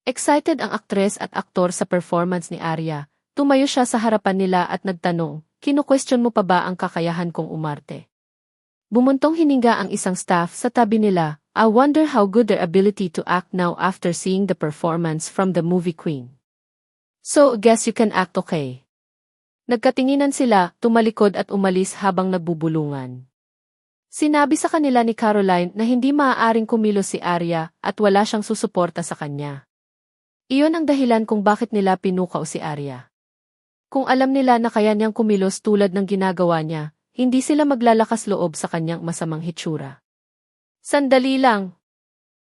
Excited ang aktres at aktor sa performance ni Arya. Tumayo siya sa harapan nila at nagtanong, "Kinu-question mo pa ba ang kakayahan kong umarte?" Bumuntong hininga ang isang staff sa tabi nila. "I wonder how good their ability to act now after seeing the performance from the movie Queen. So, guess you can act okay." Nagkatinginan sila, tumalikod at umalis habang nagbubulungan. Sinabi sa kanila ni Caroline na hindi maaaring kumilos si Arya at wala siyang susuporta sa kanya. Iyon ang dahilan kung bakit nila pinukaw si Arya. Kung alam nila na kaya niyang kumilos tulad ng ginagawa niya, hindi sila maglalakas loob sa kanyang masamang hitsura. Sandali lang.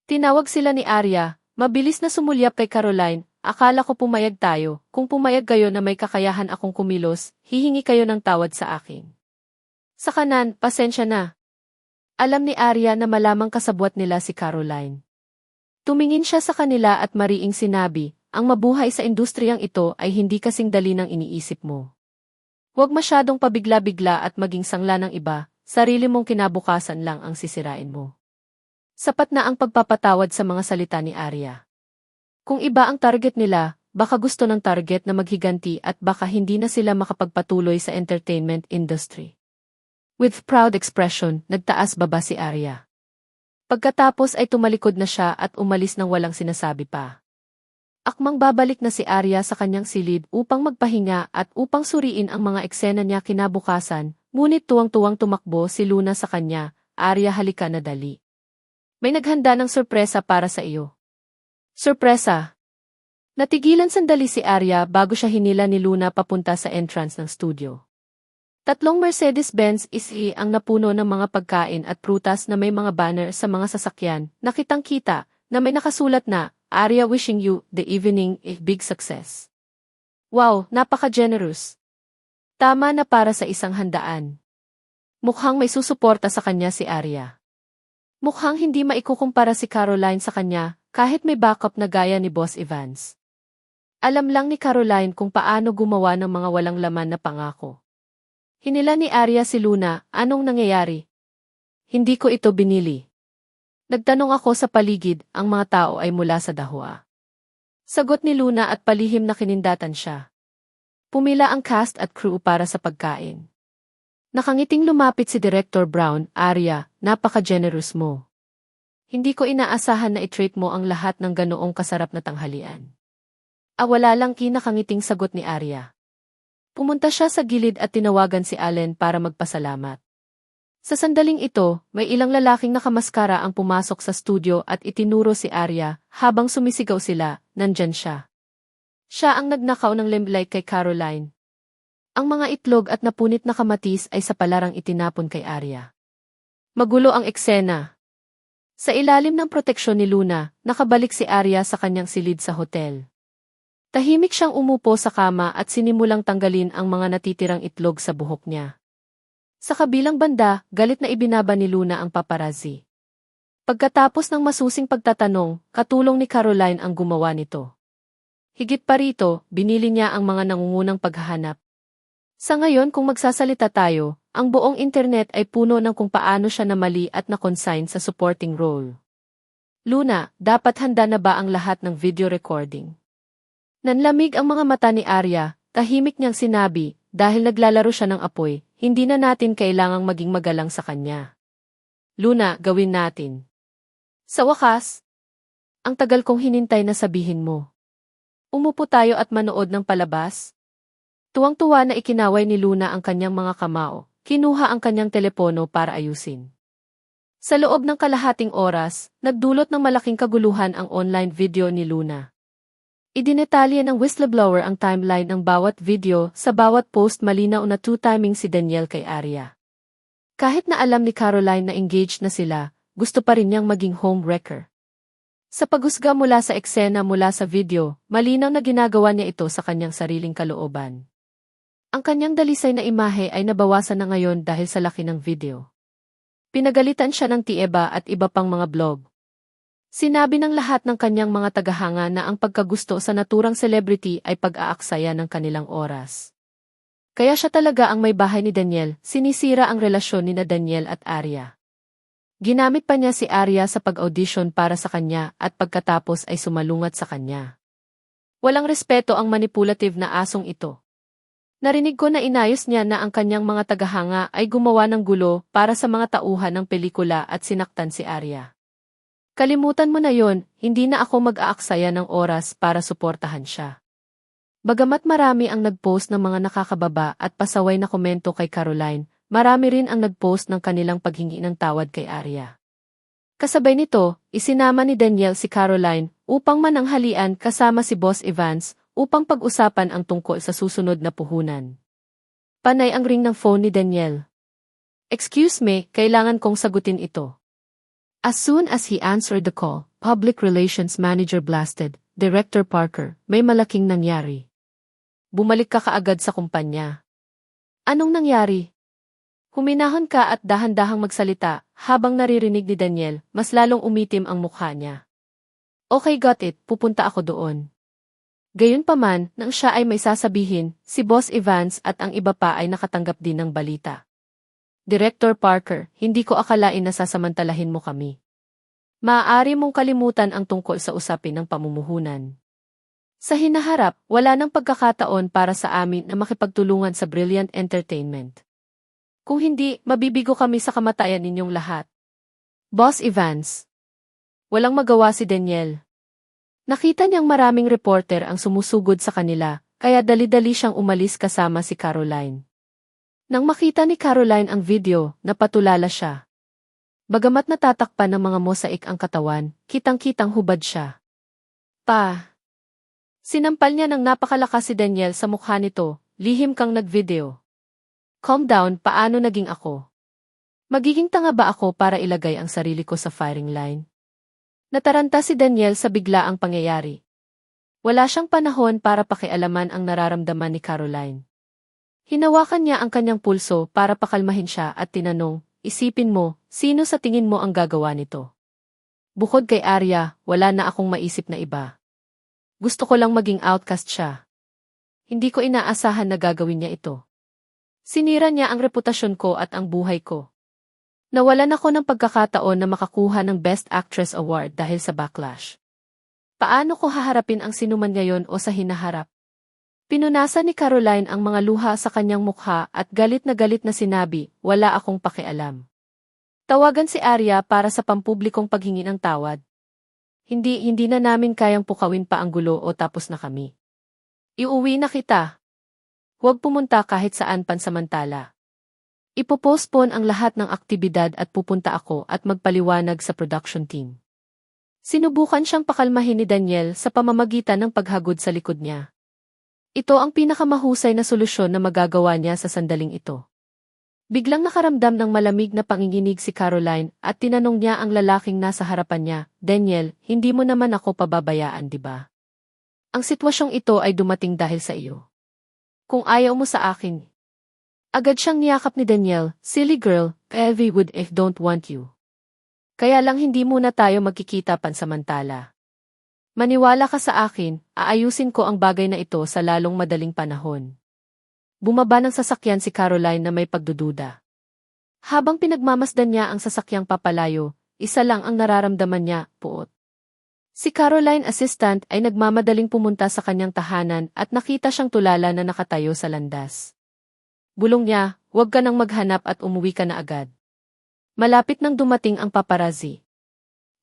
Tinawag sila ni Arya, mabilis na sumulyap kay Caroline. "Akala ko pumayag tayo, kung pumayag kayo na may kakayahan akong kumilos, hihingi kayo ng tawad sa akin." Sa kanan, pasensya na. Alam ni Arya na malamang kasabwat nila si Caroline. Tumingin siya sa kanila at mariing sinabi, "Ang mabuhay sa industriyang ito ay hindi kasing dali ng iniisip mo. Huwag masyadong pabigla-bigla at maging sangla ng iba, sarili mong kinabukasan lang ang sisirain mo." Sapat na ang pagpapatawad sa mga salita ni Arya. Kung iba ang target nila, baka gusto ng target na maghiganti at baka hindi na sila makapagpatuloy sa entertainment industry. With proud expression, nagtaas-baba si Arya. Pagkatapos ay tumalikod na siya at umalis nang walang sinasabi pa. Akmang babalik na si Arya sa kanyang silid upang magpahinga at upang suriin ang mga eksena niya kinabukasan, ngunit tuwang-tuwang tumakbo si Luna sa kanya. "Arya, halika na dali. May naghanda ng sorpresa para sa iyo." Sorpresa! Natigilan sandali si Arya bago siya hinila ni Luna papunta sa entrance ng studio. 3 Mercedes-Benz SE ang napuno ng mga pagkain at prutas na may mga banner sa mga sasakyan, nakitang-kita na may nakasulat na, "Arya wishing you the evening a big success." Wow, napaka-generous. Tama na para sa isang handaan. Mukhang may susuporta sa kanya si Arya. Mukhang hindi maikukumpara si Caroline sa kanya, kahit may backup na gaya ni Boss Evans. Alam lang ni Caroline kung paano gumawa ng mga walang laman na pangako. Hinila ni Arya si Luna, "Anong nangyayari? Hindi ko ito binili." Nagtanong ako sa paligid, ang mga tao ay mula sa Dahua. Sagot ni Luna at palihim na kinindatan siya. Pumila ang cast at crew para sa pagkain. Nakangiting lumapit si Director Brown, "Arya, napaka-generous mo. Hindi ko inaasahan na i-treat mo ang lahat ng ganoong kasarap na tanghalian." Wala lang kinakangiting sagot ni Arya. Pumunta siya sa gilid at tinawagan si Allen para magpasalamat. Sa sandaling ito, may ilang lalaking nakamaskara ang pumasok sa studio at itinuro si Arya, habang sumisigaw sila, "Nandyan siya." Siya ang nagnakaw ng limelight kay Caroline. Ang mga itlog at napunit na kamatis ay sa palarang itinapon kay Arya. Magulo ang eksena. Sa ilalim ng proteksyon ni Luna, nakabalik si Arya sa kanyang silid sa hotel. Tahimik siyang umupo sa kama at sinimulang tanggalin ang mga natitirang itlog sa buhok niya. Sa kabilang banda, galit na ibinaba ni Luna ang paparazzi. Pagkatapos ng masusing pagtatanong, katulong ni Caroline ang gumawa nito. Higit pa rito, binili niya ang mga nangungunang paghahanap. Sa ngayon kung magsasalita tayo, ang buong internet ay puno ng kung paano siya namali at na-consign sa supporting role. "Luna, dapat handa na ba ang lahat ng video recording?" Nanlamig ang mga mata ni Arya, tahimik niyang sinabi, "Dahil naglalaro siya ng apoy, hindi na natin kailangang maging magalang sa kanya. Luna, gawin natin." Sa wakas, ang tagal kong hinintay na sabihin mo. Umupo tayo at manood ng palabas? Tuwang-tuwa na ikinaway ni Luna ang kanyang mga kamao, kinuha ang kanyang telepono para ayusin. Sa loob ng kalahating oras, nagdulot ng malaking kaguluhan ang online video ni Luna. Idinetalye ng whistleblower ang timeline ng bawat video, sa bawat post malinaw na two-timing si Daniel kay Arya. Kahit na alam ni Caroline na engaged na sila, gusto pa rin niyang maging homewrecker. Sa paghusga mula sa eksena mula sa video, malinaw na ginagawa niya ito sa kanyang sariling kalooban. Ang kanyang dalisay na imahe ay nabawasan na ngayon dahil sa laki ng video. Pinagalitan siya ng Tieba at iba pang mga blog. Sinabi ng lahat ng kanyang mga tagahanga na ang pagkagusto sa naturang celebrity ay pag-aaksaya ng kanilang oras. Kaya siya talaga ang may bahay ni Daniel, sinisira ang relasyon ni na Daniel at Arya. Ginamit pa niya si Arya sa pag-audition para sa kanya at pagkatapos ay sumalungat sa kanya. Walang respeto ang manipulative na asong ito. Narinig ko na inayos niya na ang kanyang mga tagahanga ay gumawa ng gulo para sa mga tauhan ng pelikula at sinaktan si Arya. Kalimutan mo na yon, hindi na ako mag-aaksaya ng oras para suportahan siya. Bagamat marami ang nag-post ng mga nakakababa at pasaway na komento kay Caroline, marami rin ang nag-post ng kanilang paghingi ng tawad kay Arya. Kasabay nito, isinama ni Danielle si Caroline upang mananghalian kasama si Boss Evans upang pag-usapan ang tungkol sa susunod na puhunan. Panay ang ring ng phone ni Danielle. "Excuse me, kailangan kong sagutin ito." As soon as he answered the call, Public Relations Manager blasted, "Director Parker, may malaking nangyari. Bumalik ka kaagad sa kumpanya." "Anong nangyari?" Huminahon ka at dahan-dahang magsalita, habang naririnig ni Danielle, mas lalong umitim ang mukha niya. "Okay, got it, pupunta ako doon." Gayunpaman, nang siya ay may sasabihin, si Boss Evans at ang iba pa ay nakatanggap din ng balita. "Director Parker, hindi ko akalain na sasamantalahin mo kami. Maaari mong kalimutan ang tungkol sa usapin ng pamumuhunan. Sa hinaharap, wala nang pagkakataon para sa amin na makipagtulungan sa Brilliant Entertainment. Kung hindi, mabibigo kami sa kamatayan ninyong lahat." Boss Evans. Walang magawa si Danielle. Nakita niyang maraming reporter ang sumusugod sa kanila, kaya dali-dali siyang umalis kasama si Caroline. Nang makita ni Caroline ang video, napatulala siya. Bagamat natatakpan ng mga mosaik ang katawan, kitang-kitang hubad siya. Sinampal niya ng napakalakas si Danielle sa mukha nito, "Lihim kang nag-video. Calm down, paano naging ako? Magiging tanga ba ako para ilagay ang sarili ko sa firing line?" Nataranta si Danielle sa biglaang pangyayari. Wala siyang panahon para pakialaman ang nararamdaman ni Caroline. Hinawakan niya ang kanyang pulso para pakalmahin siya at tinanong, "Isipin mo, sino sa tingin mo ang gagawa nito? Bukod kay Arya, wala na akong maisip na iba. Gusto ko lang maging outcast siya. Hindi ko inaasahan na gagawin niya ito. Sinira niya ang reputasyon ko at ang buhay ko. Nawalan ako ng pagkakataon na makakuha ng Best Actress Award dahil sa backlash. Paano ko haharapin ang sinuman ngayon o sa hinaharap?" Pinunasan ni Caroline ang mga luha sa kanyang mukha at galit na sinabi, "Wala akong pakialam. Tawagan si Arya para sa pampublikong paghingi ng tawad. Hindi na namin kayang pukawin pa ang gulo o tapos na kami. Iuwi na kita. Huwag pumunta kahit saan pansamantala. Ipopostpone ang lahat ng aktibidad at pupunta ako at magpaliwanag sa production team." Sinubukan siyang pakalmahin ni Danielle sa pamamagitan ng paghagod sa likod niya. Ito ang pinakamahusay na solusyon na magagawa niya sa sandaling ito. Biglang nakaramdam ng malamig na panginginig si Caroline at tinanong niya ang lalaking nasa harapan niya, "Danielle, hindi mo naman ako pababayaan, di ba? Ang sitwasyong ito ay dumating dahil sa iyo. Kung ayaw mo sa akin." Agad siyang niyakap ni Danielle, "Silly girl, Evie would if don't want you. Kaya lang hindi muna tayo magkikita pansamantala. Maniwala ka sa akin, aayusin ko ang bagay na ito sa lalong madaling panahon." Bumaba ng sasakyan si Caroline na may pagdududa. Habang pinagmamasdan niya ang sasakyang papalayo, isa lang ang nararamdaman niya, puot. Si Caroline assistant ay nagmamadaling pumunta sa kanyang tahanan at nakita siyang tulala na nakatayo sa landas. Bulong niya, "Huwag ka nang maghanap at umuwi ka na agad. Malapit nang dumating ang paparazzi.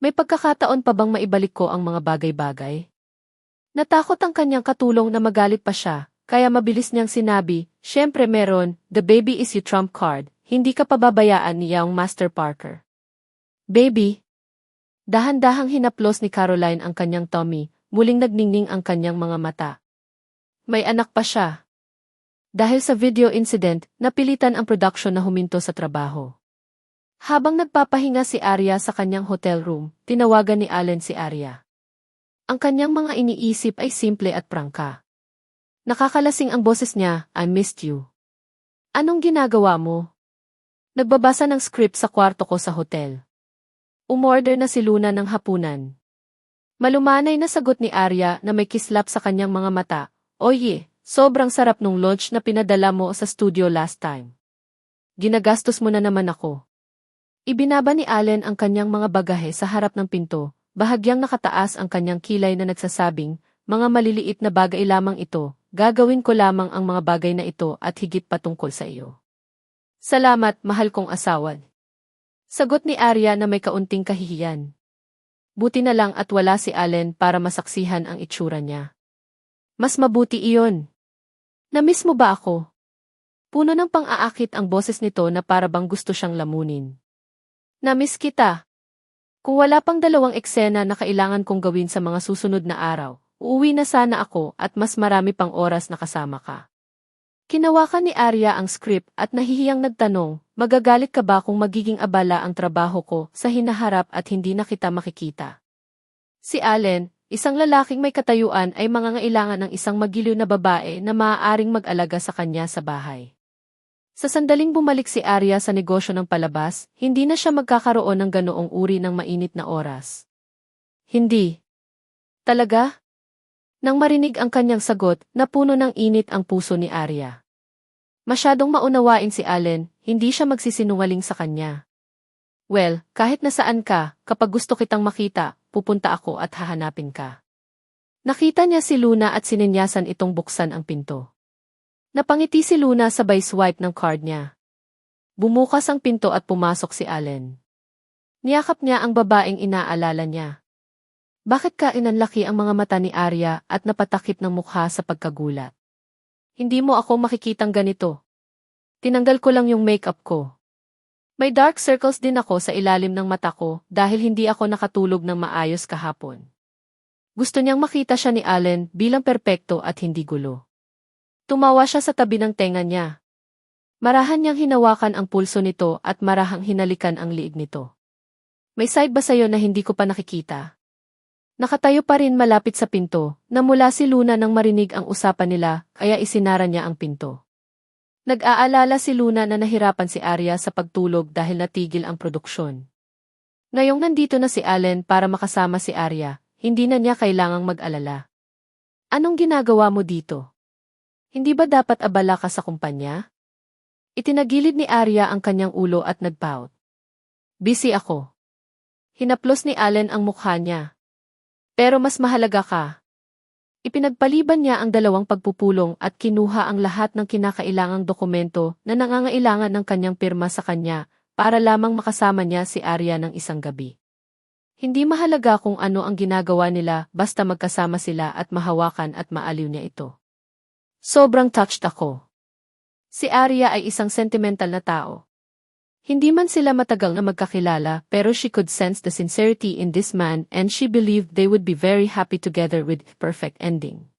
May pagkakataon pa bang maibalik ko ang mga bagay-bagay?" Natakot ang kanyang katulong na magalit pa siya, kaya mabilis niyang sinabi, "Siyempre meron, the baby is your trump card, hindi ka pababayaan ni Young Master Parker." "Baby?" Dahan-dahang hinaplos ni Caroline ang kanyang tummy, muling nagningning ang kanyang mga mata. May anak pa siya. Dahil sa video incident, napilitan ang production na huminto sa trabaho. Habang nagpapahinga si Arya sa kanyang hotel room, tinawagan ni Allen si Arya. Ang kanyang mga iniisip ay simple at prangka. Nakakalasing ang boses niya, "I missed you. Anong ginagawa mo?" "Nagbabasa ng script sa kwarto ko sa hotel." Umorder na si Luna ng hapunan. Malumanay na sagot ni Arya na may kislap sa kanyang mga mata, "Oye, sobrang sarap nung lunch na pinadala mo sa studio last time. Ginagastos mo na naman ako." Ibinaba ni Allen ang kanyang mga bagahe sa harap ng pinto, bahagyang nakataas ang kanyang kilay na nagsasabing, mga maliliit na bagay lamang ito, gagawin ko lamang ang mga bagay na ito at higit pa tungkol sa iyo. Salamat, mahal kong asawa. Sagot ni Arya na may kaunting kahihiyan. Buti na lang at wala si Allen para masaksihan ang itsura niya. Mas mabuti iyon. Namiss mo ba ako? Puno ng pang-aakit ang boses nito na para bang gusto siyang lamunin. Namiss kita. Kung wala pang 2 eksena na kailangan kong gawin sa mga susunod na araw, uuwi na sana ako at mas marami pang oras na kasama ka. Kinawakan ni Arya ang script at nahihiyang nagtanong, magagalit ka ba kung magiging abala ang trabaho ko sa hinaharap at hindi na kita makikita? Si Allen, isang lalaking may katayuan ay mangangailangan ng isang magiliw na babae na maaaring mag-alaga sa kanya sa bahay. Sa sandaling bumalik si Arya sa negosyo ng palabas, hindi na siya magkakaroon ng ganoong uri ng mainit na oras. Hindi. Talaga? Nang marinig ang kanyang sagot, napuno ng init ang puso ni Arya. Masyadong maunawain si Allen, hindi siya magsisinungaling sa kanya. Well, kahit nasaan ka, kapag gusto kitang makita, pupunta ako at hahanapin ka. Nakita niya si Luna at sininyasan itong buksan ang pinto. Napangiti si Luna sabay swipe ng card niya. Bumukas ang pinto at pumasok si Allen. Niyakap niya ang babaeng inaalala niya. Bakit ka inanlaki ang mga mata ni Arya at napatakip ng mukha sa pagkagulat? Hindi mo ako makikitang ganito. Tinanggal ko lang yung makeup ko. May dark circles din ako sa ilalim ng mata ko dahil hindi ako nakatulog ng maayos kahapon. Gusto niyang makita siya ni Allen bilang perpekto at hindi gulo. Tumawa siya sa tabi ng tenga niya. Marahan niyang hinawakan ang pulso nito at marahang hinalikan ang liig nito. May side ba sa'yo na hindi ko pa nakikita? Nakatayo pa rin malapit sa pinto, namula si Luna nang marinig ang usapan nila, kaya isinara niya ang pinto. Nag-aalala si Luna na nahirapan si Arya sa pagtulog dahil natigil ang produksyon. Ngayong nandito na si Allen para makasama si Arya, hindi na niya kailangang mag-alala. Anong ginagawa mo dito? Hindi ba dapat abala ka sa kumpanya? Itinagilid ni Arya ang kanyang ulo at nagpout. Busy ako. Hinaplos ni Allen ang mukha niya. Pero mas mahalaga ka. Ipinagpaliban niya ang 2 pagpupulong at kinuha ang lahat ng kinakailangang dokumento na nangangailangan ng kanyang pirma sa kanya para lamang makasama niya si Arya ng isang gabi. Hindi mahalaga kung ano ang ginagawa nila basta magkasama sila at mahawakan at maaliw niya ito. Sobrang touched ako. Si Arya ay isang sentimental na tao. Hindi man sila matagal na magkakilala pero she could sense the sincerity in this man and she believed they would be very happy together with perfect ending.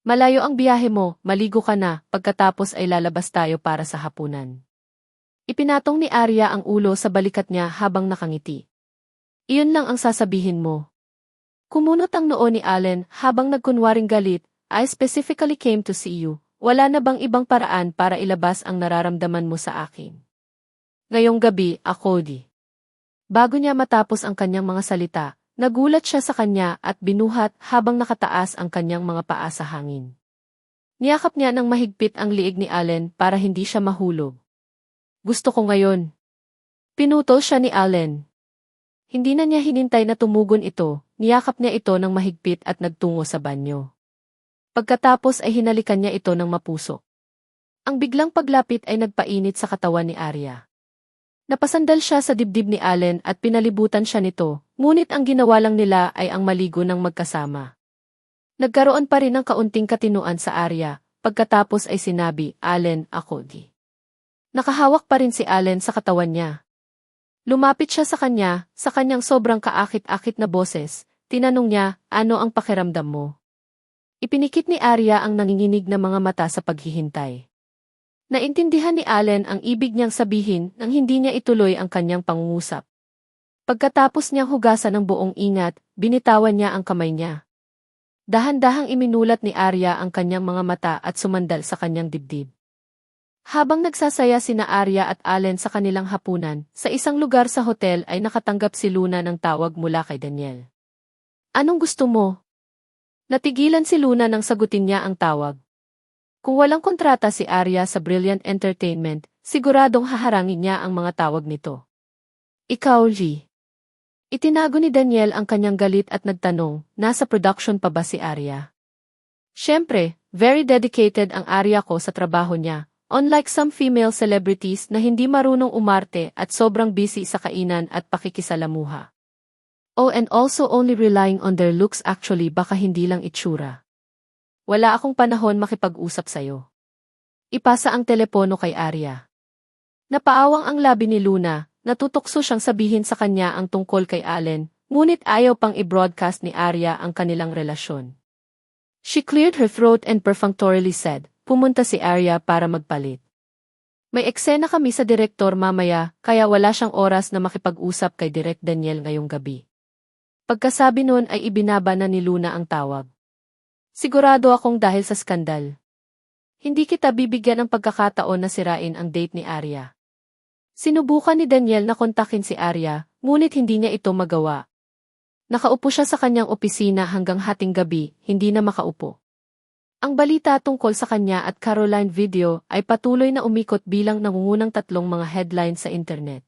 Malayo ang biyahe mo, maligo ka na, pagkatapos ay lalabas tayo para sa hapunan. Ipinatong ni Arya ang ulo sa balikat niya habang nakangiti. Iyon lang ang sasabihin mo. Kumunot ang noo ni Allen habang nagkunwaring galit. I specifically came to see you. Wala na bang ibang paraan para ilabas ang nararamdaman mo sa akin? Ngayong gabi, ako di. Bago niya matapos ang kanyang mga salita, nagulat siya sa kanya at binuhat habang nakataas ang kanyang mga paa sa hangin. Niyakap niya ng mahigpit ang liig ni Allen para hindi siya mahulog. Gusto ko ngayon. Pinutol siya ni Allen. Hindi na niya hinintay na tumugon ito, niyakap niya ito ng mahigpit at nagtungo sa banyo. Pagkatapos ay hinalikan niya ito ng mapusok. Ang biglang paglapit ay nagpainit sa katawan ni Arya. Napasandal siya sa dibdib ni Allen at pinalibutan siya nito, ngunit ang ginawa lang nila ay ang maligo ng magkasama. Nagkaroon pa rin ng kaunting katinuan sa Arya, pagkatapos ay sinabi, Allen, ako di. Nakahawak pa rin si Allen sa katawan niya. Lumapit siya sa kanyang sobrang kaakit-akit na boses, tinanong niya, ano ang pakiramdam mo? Ipinikit ni Arya ang nanginginig na mga mata sa paghihintay. Naintindihan ni Allen ang ibig niyang sabihin nang hindi niya ituloy ang kanyang pangungusap. Pagkatapos niyang hugasan ng buong ingat, binitawan niya ang kamay niya. Dahan-dahang iminulat ni Arya ang kanyang mga mata at sumandal sa kanyang dibdib. Habang nagsasaya sina Arya at Allen sa kanilang hapunan, sa isang lugar sa hotel ay nakatanggap si Luna ng tawag mula kay Daniel. Anong gusto mo? Natigilan si Luna nang sagutin niya ang tawag. Kung walang kontrata si Arya sa Brilliant Entertainment, siguradong haharangin niya ang mga tawag nito. Ikaw, Lee. Itinago ni Daniel ang kanyang galit at nagtanong, nasa production pa ba si Arya? Siyempre, very dedicated ang Arya ko sa trabaho niya, unlike some female celebrities na hindi marunong umarte at sobrang busy sa kainan at pakikisalamuha. Oh, and also only relying on their looks, actually baka hindi lang itsura. Wala akong panahon makipag-usap sa'yo. Ipasa ang telepono kay Arya. Napaawang ang labi ni Luna, natutokso siyang sabihin sa kanya ang tungkol kay Allen, ngunit ayaw pang i-broadcast ni Arya ang kanilang relasyon. She cleared her throat and perfunctorily said, pumunta si Arya para magpalit. May eksena kami sa direktor mamaya, kaya wala siyang oras na makipag-usap kay Direk Daniel ngayong gabi. Pagkasabi nun ay ibinaba na ni Luna ang tawag. Sigurado akong dahil sa skandal. Hindi kita bibigyan ng pagkakataon na sirain ang date ni Arya. Sinubukan ni Daniel na kontakin si Arya, ngunit hindi niya ito magawa. Nakaupo siya sa kanyang opisina hanggang hating gabi, hindi na makaupo. Ang balita tungkol sa kanya at Caroline video ay patuloy na umikot bilang nangungunang tatlong mga headlines sa internet.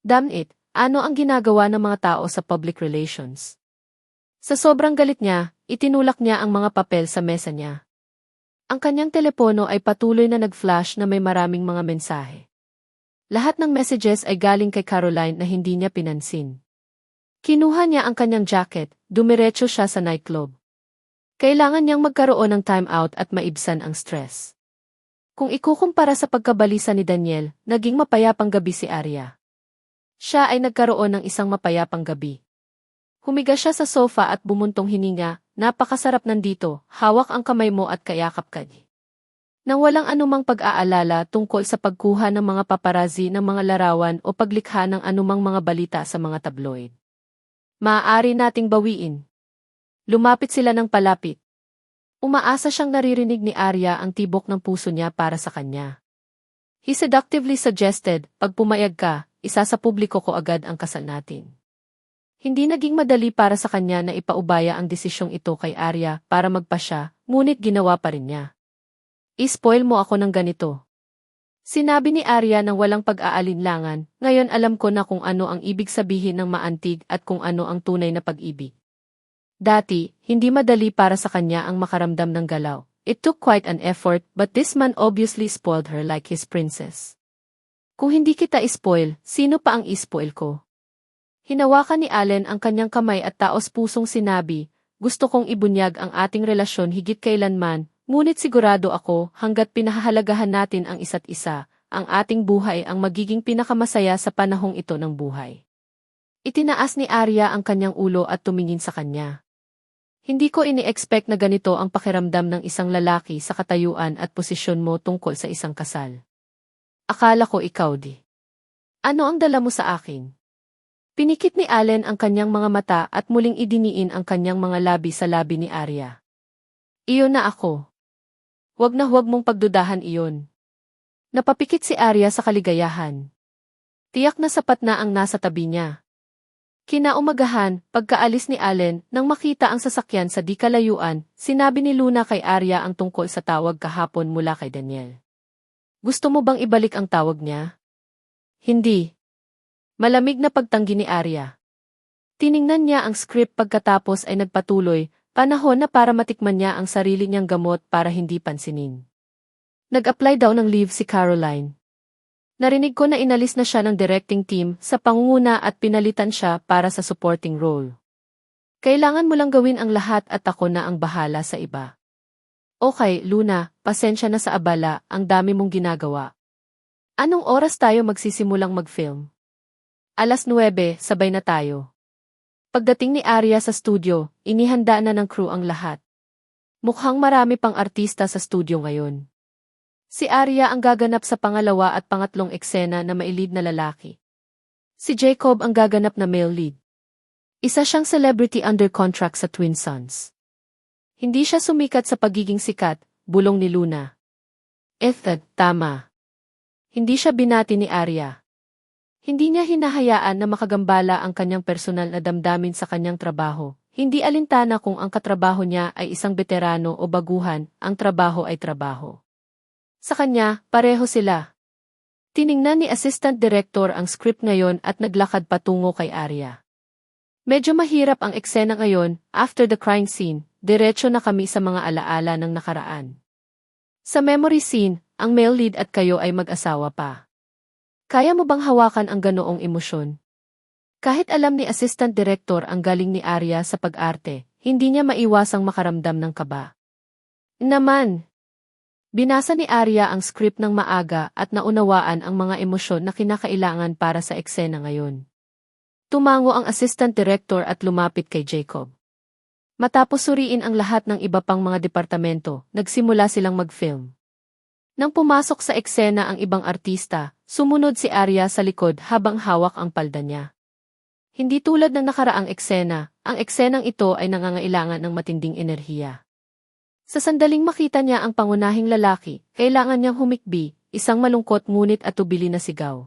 Damn it, ano ang ginagawa ng mga tao sa public relations? Sa sobrang galit niya, itinulak niya ang mga papel sa mesa niya. Ang kanyang telepono ay patuloy na nag-flash na may maraming mga mensahe. Lahat ng messages ay galing kay Caroline na hindi niya pinansin. Kinuha niya ang kanyang jacket, dumiretso siya sa nightclub. Kailangan niyang magkaroon ng time out at maibsan ang stress. Kung ikukumpara sa pagkabalisa ni Daniel, naging mapayapang gabi si Arya. Siya ay nagkaroon ng isang mapayapang gabi. Humiga siya sa sofa at bumuntong hininga, napakasarap nandito, hawak ang kamay mo at kayakap ka. Nang walang anumang pag-aalala tungkol sa pagkuha ng mga paparazzi ng mga larawan o paglikha ng anumang mga balita sa mga tabloid. Maaari nating bawiin. Lumapit sila ng palapit. Umaasa siyang naririnig ni Arya ang tibok ng puso niya para sa kanya. He seductively suggested, pag pumayag ka, isa sa publiko ko agad ang kasal natin. Hindi naging madali para sa kanya na ipaubaya ang desisyong ito kay Arya para magpasya, ngunit ginawa pa rin niya. I-spoil mo ako ng ganito. Sinabi ni Arya ng walang pag-aalinlangan, ngayon alam ko na kung ano ang ibig sabihin ng maantig at kung ano ang tunay na pag-ibig. Dati, hindi madali para sa kanya ang makaramdam ng galaw. It took quite an effort, but this man obviously spoiled her like his princess. Kung hindi kita ispoil, sino pa ang ispoil ko? Hinawakan ni Allen ang kanyang kamay at taos-pusong sinabi, gusto kong ibunyag ang ating relasyon higit kailanman, ngunit sigurado ako hanggat pinahahalagahan natin ang isa't isa, ang ating buhay ang magiging pinakamasaya sa panahong ito ng buhay. Itinaas ni Arya ang kanyang ulo at tumingin sa kanya. Hindi ko ini-expect na ganito ang pakiramdam ng isang lalaki sa katayuan at posisyon mo tungkol sa isang kasal. Akala ko ikaw di. Ano ang dala mo sa akin? Pinikit ni Allen ang kanyang mga mata at muling idiniin ang kanyang mga labi sa labi ni Arya. Iyon na ako. Huwag na huwag mong pagdudahan iyon. Napapikit si Arya sa kaligayahan. Tiyak na sapat na ang nasa tabi niya. Kinaumagahan, pagkaalis ni Allen, nang makita ang sasakyan sa di kalayuan, sinabi ni Luna kay Arya ang tungkol sa tawag kahapon mula kay Daniel. Gusto mo bang ibalik ang tawag niya? Hindi. Malamig na pagtanggi ni Arya. Tiningnan niya ang script pagkatapos ay nagpatuloy, panahon na para matikman niya ang sarili niyang gamot para hindi pansinin. Nag-apply daw ng leave si Caroline. Narinig ko na inalis na siya ng directing team sa pangunguna at pinalitan siya para sa supporting role. Kailangan mo lang gawin ang lahat at ako na ang bahala sa iba. Okay, Luna, pasensya na sa abala, ang dami mong ginagawa. Anong oras tayo magsisimulang mag-film? 9:00, sabay na tayo. Pagdating ni Arya sa studio, inihanda na ng crew ang lahat. Mukhang marami pang artista sa studio ngayon. Si Arya ang gaganap sa pangalawa at pangatlong eksena na mailid na lalaki. Si Jacob ang gaganap na male lead. Isa siyang celebrity under contract sa Twin Sons. Hindi siya sumikat sa pagiging sikat, bulong ni Luna. Tama. Hindi siya binati ni Arya. Hindi niya hinahayaan na makagambala ang kanyang personal na damdamin sa kanyang trabaho. Hindi alintana kung ang katrabaho niya ay isang veterano o baguhan, ang trabaho ay trabaho. Sa kanya, pareho sila. Tiningnan ni Assistant Director ang script ngayon at naglakad patungo kay Arya. Medyo mahirap ang eksena ngayon, after the crime scene, diretso na kami sa mga alaala ng nakaraan. Sa memory scene, ang male lead at kayo ay mag-asawa pa. Kaya mo bang hawakan ang ganoong emosyon? Kahit alam ni Assistant Director ang galing ni Arya sa pag-arte, hindi niya maiwasang makaramdam ng kaba. Naman! Binasa ni Arya ang script ng maaga at naunawaan ang mga emosyon na kinakailangan para sa eksena ngayon. Tumango ang Assistant Director at lumapit kay Jacob. Matapos suriin ang lahat ng iba pang mga departamento, nagsimula silang mag-film. Nang pumasok sa eksena ang ibang artista, sumunod si Arya sa likod habang hawak ang palda niya. Hindi tulad ng nakaraang eksena, ang eksenang ito ay nangangailangan ng matinding enerhiya. Sa sandaling makita niya ang pangunahing lalaki, kailangan niyang humikbi, isang malungkot ngunit atubili na sigaw.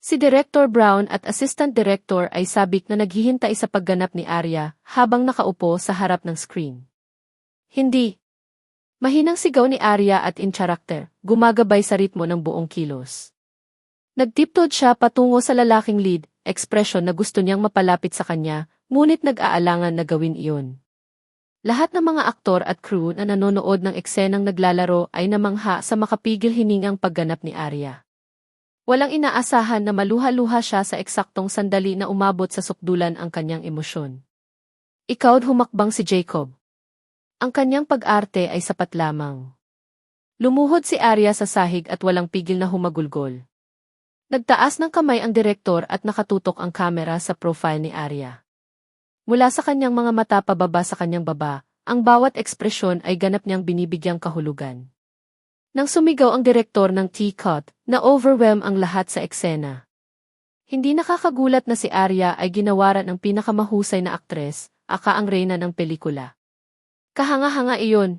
Si Director Brown at Assistant Director ay sabik na naghihintay sa pagganap ni Arya habang nakaupo sa harap ng screen. Hindi. Mahinang sigaw ni Arya at in character, gumagabay sa ritmo ng buong kilos. Nagtiptoed siya patungo sa lalaking lead, ekspresyon na gusto niyang mapalapit sa kanya, ngunit nag-aalangan na gawin iyon. Lahat ng mga aktor at crew na nanonood ng eksenang naglalaro ay namangha sa makapigil hiningang pagganap ni Arya. Walang inaasahan na maluha-luha siya sa eksaktong sandali na umabot sa sukdulan ang kanyang emosyon. Ikaw humakbang si Jacob. Ang kanyang pag-arte ay sapat lamang. Lumuhod si Arya sa sahig at walang pigil na humagulgol. Nagtaas ng kamay ang direktor at nakatutok ang kamera sa profile ni Arya. Mula sa kanyang mga mata pababa sa kanyang baba, ang bawat ekspresyon ay ganap niyang binibigyang kahulugan. Nang sumigaw ang direktor ng T-Cut, na-overwhelm ang lahat sa eksena. Hindi nakakagulat na si Arya ay ginawaran ng pinakamahusay na aktres, aka ang reyna ng pelikula. Kahanga-hanga iyon.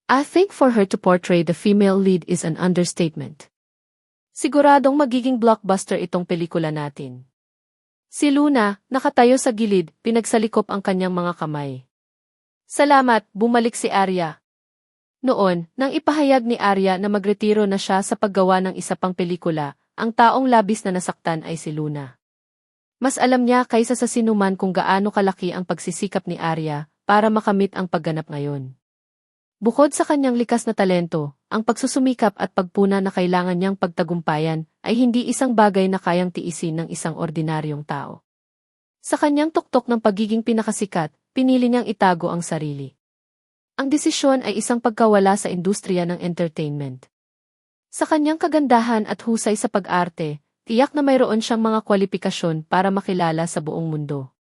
I think for her to portray the female lead is an understatement. Siguradong magiging blockbuster itong pelikula natin. Si Luna, nakatayo sa gilid, pinagsalikop ang kanyang mga kamay. Salamat, bumalik si Arya. Noon, nang ipahayag ni Arya na magretiro na siya sa paggawa ng isa pang pelikula, ang taong labis na nasaktan ay si Luna. Mas alam niya kaysa sa sinuman kung gaano kalaki ang pagsisikap ni Arya para makamit ang pagganap ngayon. Bukod sa kanyang likas na talento, ang pagsusumikap at pagpuna na kailangan niyang pagtagumpayan ay hindi isang bagay na kayang tiisin ng isang ordinaryong tao. Sa kanyang tuktok ng pagiging pinakasikat, pinili niyang itago ang sarili. Ang desisyon ay isang pagkawala sa industriya ng entertainment. Sa kanyang kagandahan at husay sa pag-arte, tiyak na mayroon siyang mga kwalipikasyon para makilala sa buong mundo.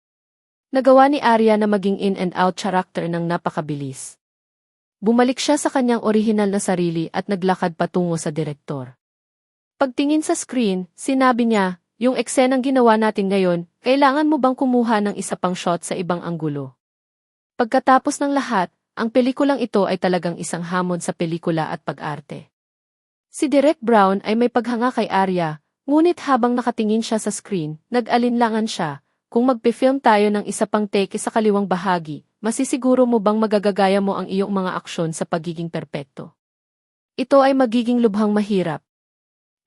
Nagawa ni Arya na maging in-and-out character ng napakabilis. Bumalik siya sa kanyang orihinal na sarili at naglakad patungo sa direktor. Pagtingin sa screen, sinabi niya, yung eksenang ginawa natin ngayon, kailangan mo bang kumuha ng isa pang shot sa ibang anggulo? Pagkatapos ng lahat, ang pelikulang ito ay talagang isang hamon sa pelikula at pag-arte. Si Direk Brown ay may paghanga kay Arya, ngunit habang nakatingin siya sa screen, nag-alinlangan siya, kung magpe-film tayo ng isa pang take sa kaliwang bahagi, masisiguro mo bang magagagaya mo ang iyong mga aksyon sa pagiging perpekto? Ito ay magiging lubhang mahirap.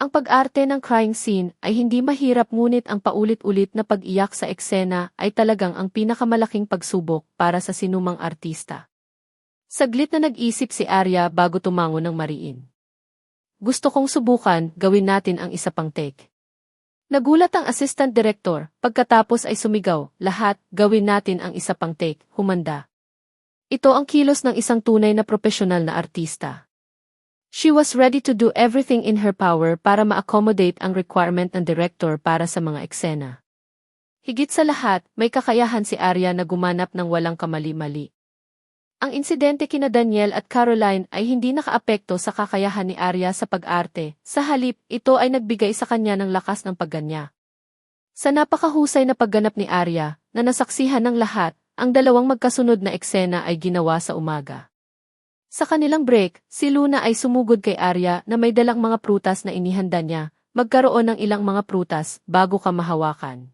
Ang pag-arte ng crime scene ay hindi mahirap ngunit ang paulit-ulit na pag-iyak sa eksena ay talagang ang pinakamalaking pagsubok para sa sinumang artista. Saglit na nag-isip si Arya bago tumango ng mariin. Gusto kong subukan, gawin natin ang isa pang take. Nagulat ang assistant director, pagkatapos ay sumigaw, lahat, gawin natin ang isa pang take, humanda. Ito ang kilos ng isang tunay na profesional na artista. She was ready to do everything in her power para ma-accommodate ang requirement ng director para sa mga eksena. Higit sa lahat, may kakayahan si Arya na gumanap ng walang kamali-mali. Ang insidente kina Daniel at Caroline ay hindi nakaapekto sa kakayahan ni Arya sa pag-arte, sa halip, ito ay nagbigay sa kanya ng lakas ng pagganya. Sa napakahusay na pagganap ni Arya, na nasaksihan ng lahat, ang dalawang magkasunod na eksena ay ginawa sa umaga. Sa kanilang break, si Luna ay sumugod kay Arya na may dalang mga prutas na inihanda niya, magkaroon ng ilang mga prutas bago ka mahawakan.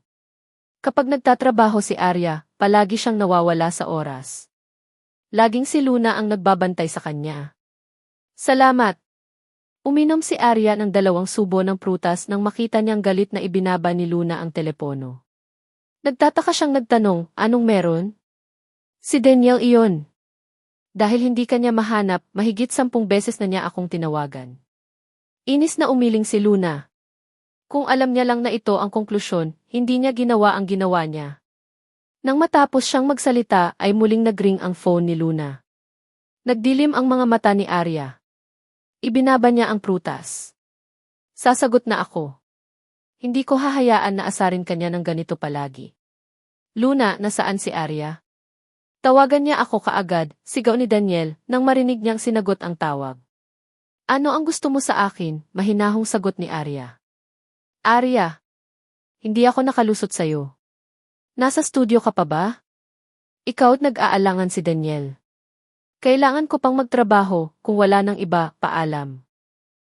Kapag nagtatrabaho si Arya, palagi siyang nawawala sa oras. Laging si Luna ang nagbabantay sa kanya. Salamat! Uminom si Arya ng 2 subo ng prutas nang makita niyang galit na ibinaba ni Luna ang telepono. Nagtataka siyang nagtanong, anong meron? Si Daniel iyon. Dahil hindi kanya mahanap, mahigit 10 beses na niya akong tinawagan. Inis na umiling si Luna. Kung alam niya lang na ito ang konklusyon, hindi niya ginawa ang ginawa niya. Nang matapos siyang magsalita ay muling nagring ang phone ni Luna. Nagdilim ang mga mata ni Arya. Ibinaba niya ang prutas. Sasagot na ako. Hindi ko hahayaan na asarin kanya ng ganito palagi. Luna, nasaan si Arya? Tawagan niya ako kaagad, sigaw ni Daniel, nang marinig niyang sinagot ang tawag. Ano ang gusto mo sa akin? Mahinahong sagot ni Arya. Arya, hindi ako nakalusot sa'yo. Nasa studio ka pa ba? Ikaw at nag-aalangan si Daniel. Kailangan ko pang magtrabaho, kung wala nang iba, paalam.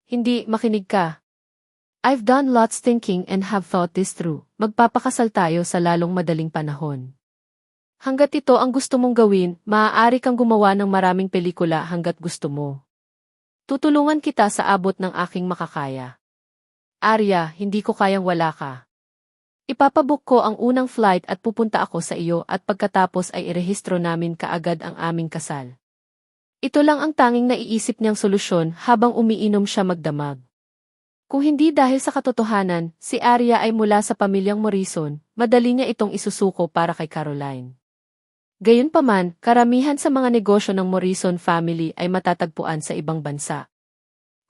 Hindi, makinig ka. I've done lots thinking and have thought this through. Magpapakasal tayo sa lalong madaling panahon. Hanggat ito ang gusto mong gawin, maaari kang gumawa ng maraming pelikula hanggat gusto mo. Tutulungan kita sa abot ng aking makakaya. Arya, hindi ko kayang wala ka. Ipapabook ko ang unang flight at pupunta ako sa iyo at pagkatapos ay irehistro namin kaagad ang aming kasal. Ito lang ang tanging naiisip niyang solusyon habang umiinom siya magdamag. Kung hindi dahil sa katotohanan, si Arya ay mula sa pamilyang Morrison, madali niya itong isusuko para kay Caroline. Gayunpaman, karamihan sa mga negosyo ng Morrison family ay matatagpuan sa ibang bansa.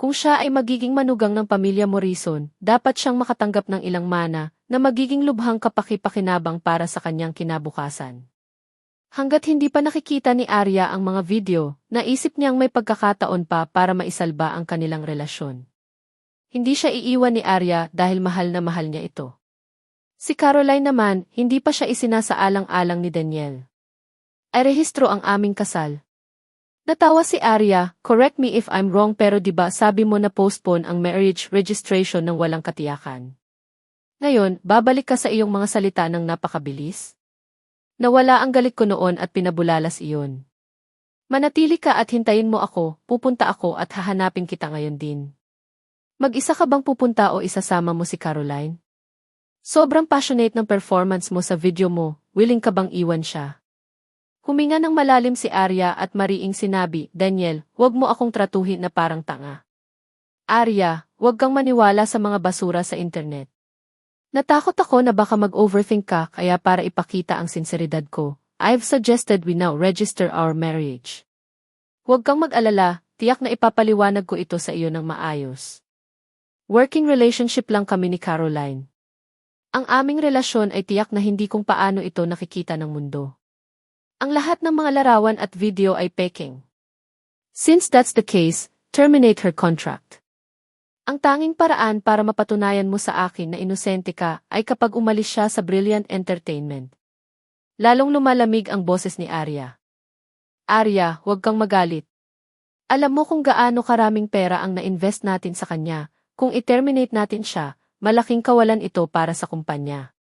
Kung siya ay magiging manugang ng pamilya Morrison, dapat siyang makatanggap ng ilang mana na magiging lubhang kapaki-pakinabang para sa kanyang kinabukasan. Hanggat hindi pa nakikita ni Arya ang mga video, naisip niyang may pagkakataon pa para maisalba ang kanilang relasyon. Hindi siya iiwan ni Arya dahil mahal na mahal niya ito. Si Caroline naman, hindi pa siya isinasaalang-alang ni Daniel. Ay rehistro ang aming kasal. Natawa si Arya, correct me if I'm wrong pero diba sabi mo na postpone ang marriage registration ng walang katiyakan. Ngayon, babalik ka sa iyong mga salita ng napakabilis? Nawala ang galit ko noon at pinabulalas iyon. Manatili ka at hintayin mo ako, pupunta ako at hahanapin kita ngayon din. Mag-isa ka bang pupunta o isasama mo si Caroline? Sobrang passionate ng performance mo sa video mo, willing ka bang iwan siya? Huminga ng malalim si Arya at mariing sinabi, Daniel, huwag mo akong tratuhin na parang tanga. Arya, huwag kang maniwala sa mga basura sa internet. Natakot ako na baka mag-overthink ka kaya para ipakita ang sinseridad ko, I've suggested we now register our marriage. Huwag kang mag-alala, tiyak na ipapaliwanag ko ito sa iyo ng maayos. Working relationship lang kami ni Caroline. Ang aming relasyon ay tiyak na hindi kung paano ito nakikita ng mundo. Ang lahat ng mga larawan at video ay peking. Since that's the case, terminate her contract. Ang tanging paraan para mapatunayan mo sa akin na inosente ka ay kapag umalis siya sa Brilliant Entertainment. Lalong lumalamig ang boses ni Arya. Arya, huwag kang magalit. Alam mo kung gaano karaming pera ang na-invest natin sa kanya, kung i-terminate natin siya, malaking kawalan ito para sa kumpanya.